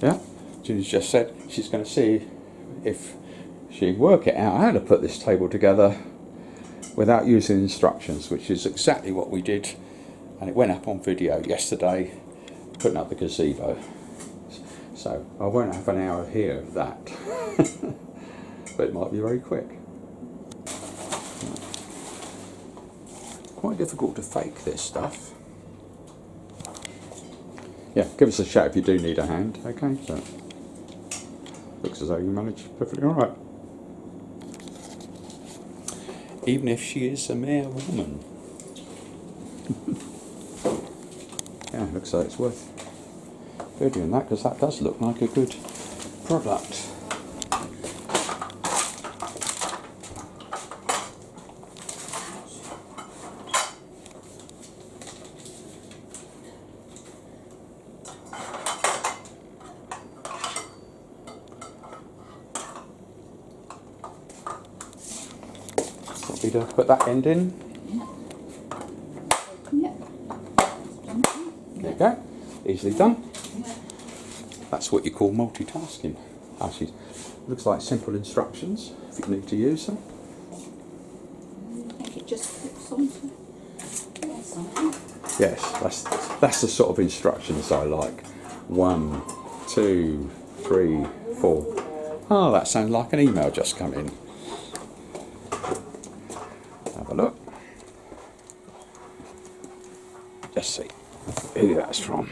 Speaker 1: Yeah, Judy's just said she's going to see if she can work it out how to put this table together without using instructions, which is exactly what we did, and it went up on video yesterday, putting up the gazebo. So I won't have an hour here of that, but it might be very quick. Quite difficult to fake this stuff. Yeah, give us a shout if you do need a hand, okay? So, looks as though you managed perfectly all right. Even if she is a mere woman. Yeah, looks like it's worth doing that, because that does look like a good product. Want me to put that end in?
Speaker 2: Yeah.
Speaker 1: There you go, easily done. That's what you call multitasking. Actually, looks like simple instructions if you need to use them.
Speaker 2: I think it just flips onto something.
Speaker 1: Yes, that's the sort of instructions I like. 1, 2, 3, 4. Oh, that sounds like an email just come in. a look. Just see who that's from.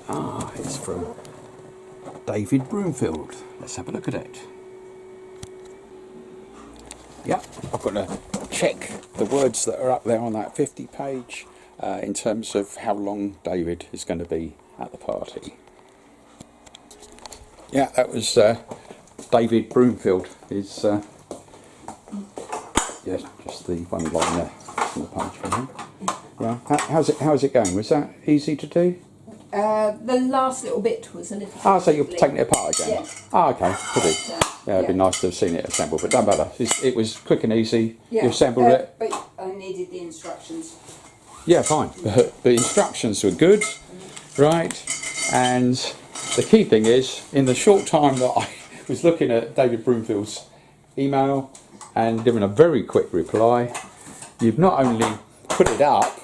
Speaker 1: Ah, it's from David Broomfield. Let's have a look at it. Yeah, I've got to check the words that are up there on that 50 page in terms of how long David is going to be at the party. Yeah, that was David Broomfield. Is yeah, just the one line there on the page from him. Yeah, how's it going? Was that easy to do?
Speaker 2: The last little bit was a little.
Speaker 1: Ah, so you're taking it apart again?
Speaker 2: Yeah.
Speaker 1: Ah, okay, pretty. Yeah, it'd be nice to have seen it assembled, but don't matter. It was quick and easy.
Speaker 2: Yeah.
Speaker 1: You assembled it.
Speaker 2: But I needed the instructions.
Speaker 1: Yeah, fine. The instructions were good, right? And the key thing is, in the short time that I was looking at David Broomfield's email and given a very quick reply, you've not only put it up,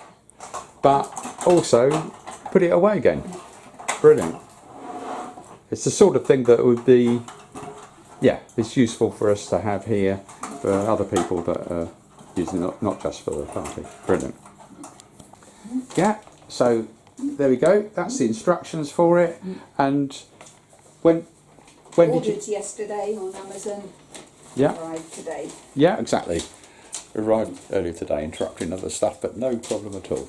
Speaker 1: but also put it away again. Brilliant. It's the sort of thing that would be, yeah, it's useful for us to have here for other people that are using it, not just for the party. Brilliant. Yeah, so there we go. That's the instructions for it. And when
Speaker 2: Ordered
Speaker 1: did you?
Speaker 2: yesterday on Amazon.
Speaker 1: Yeah.
Speaker 2: Arrived today.
Speaker 1: Yeah, exactly. Arrived earlier today, interrupting other stuff, but no problem at all.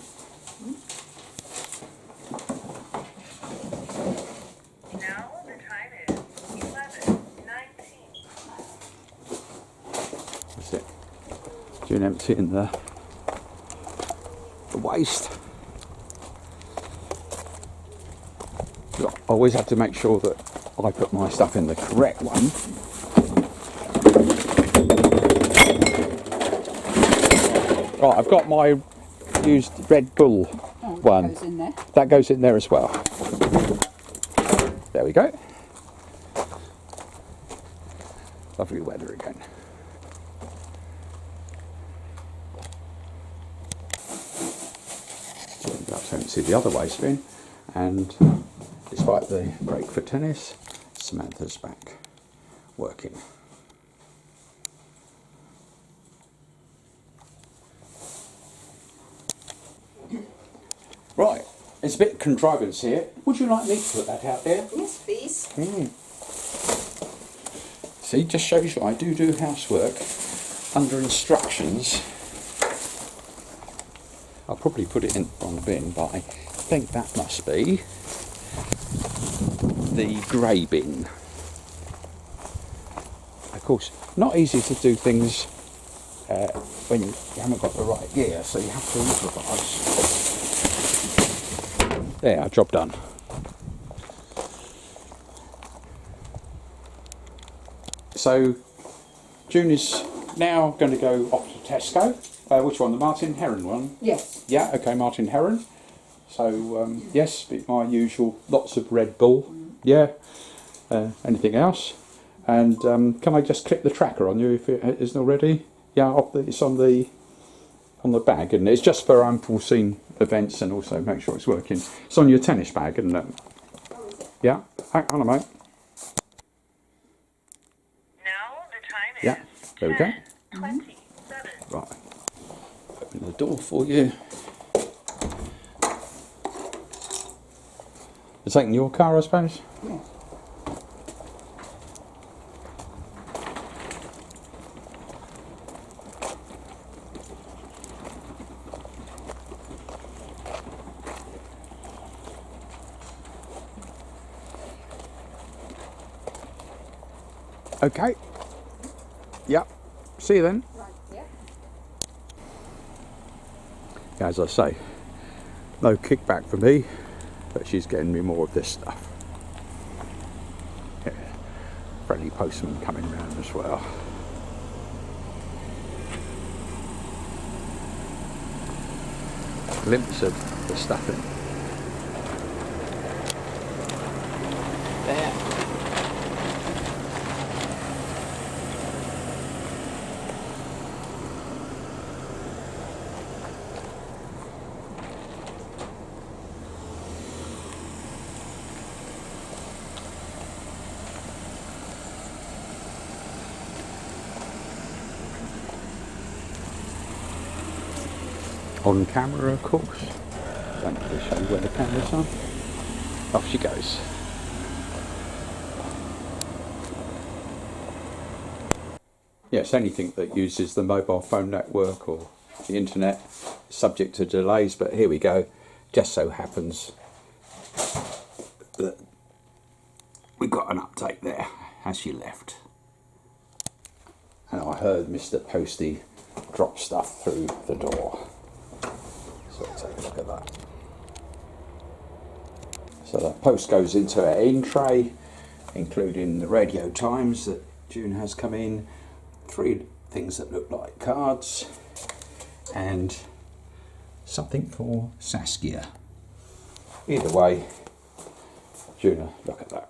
Speaker 6: Now the time is 11:19.
Speaker 1: That's it. Doing emptying the waste. I always have to make sure that I put my stuff in the correct one. Right, I've got my used Red Bull one.
Speaker 2: Goes in there.
Speaker 1: That goes in there as well. There we go. Lovely weather again. Perhaps I don't see the other waste bin. And despite the break for tennis, Samantha's back working. Right, it's a bit of contrivance here. Would you like me to put that out there?
Speaker 2: Yes, please.
Speaker 1: See, just shows you I do housework under instructions. I'll probably put it in on the bin, but I think that must be the grey bin. Of course, not easy to do things when you haven't got the right gear, so you have to improvise. There, job done. So, June is now going to go off to Tesco. Which one? The Martin Heron one?
Speaker 2: Yes.
Speaker 1: Yeah, okay, Martin Heron. So, yes, my usual, lots of Red Bull. Yeah. Anything else? And can I just click the tracker on you if it isn't already? Yeah, it's on the bag, and it's just for unforeseen events, and also make sure it's working. It's on your tennis bag, isn't it? Yeah. Hang on a moment.
Speaker 6: Now the time is
Speaker 1: Yeah. There we go.
Speaker 6: 10:27.
Speaker 1: Right. Open the door for you. You're taking your car, I suppose?
Speaker 2: Yeah.
Speaker 1: Okay. Yep. See you then.
Speaker 2: Right, yeah.
Speaker 1: As I say, no kickback for me, but she's getting me more of this stuff. Yeah. Friendly postman coming round as well. Glimpse of the stuffing. There. on camera, of course. Don't need to show you where the camera's on. Off she goes. Yes, anything that uses the mobile phone network or the internet is subject to delays, but here we go. Just so happens that we got an update there as she left. And I heard Mr. Posty drop stuff through the door. So let's take a look at that. So the post goes into an in tray, including the radio times that June has come in, 3 things that look like cards, and something for Saskia. Either way, Juna, look at that.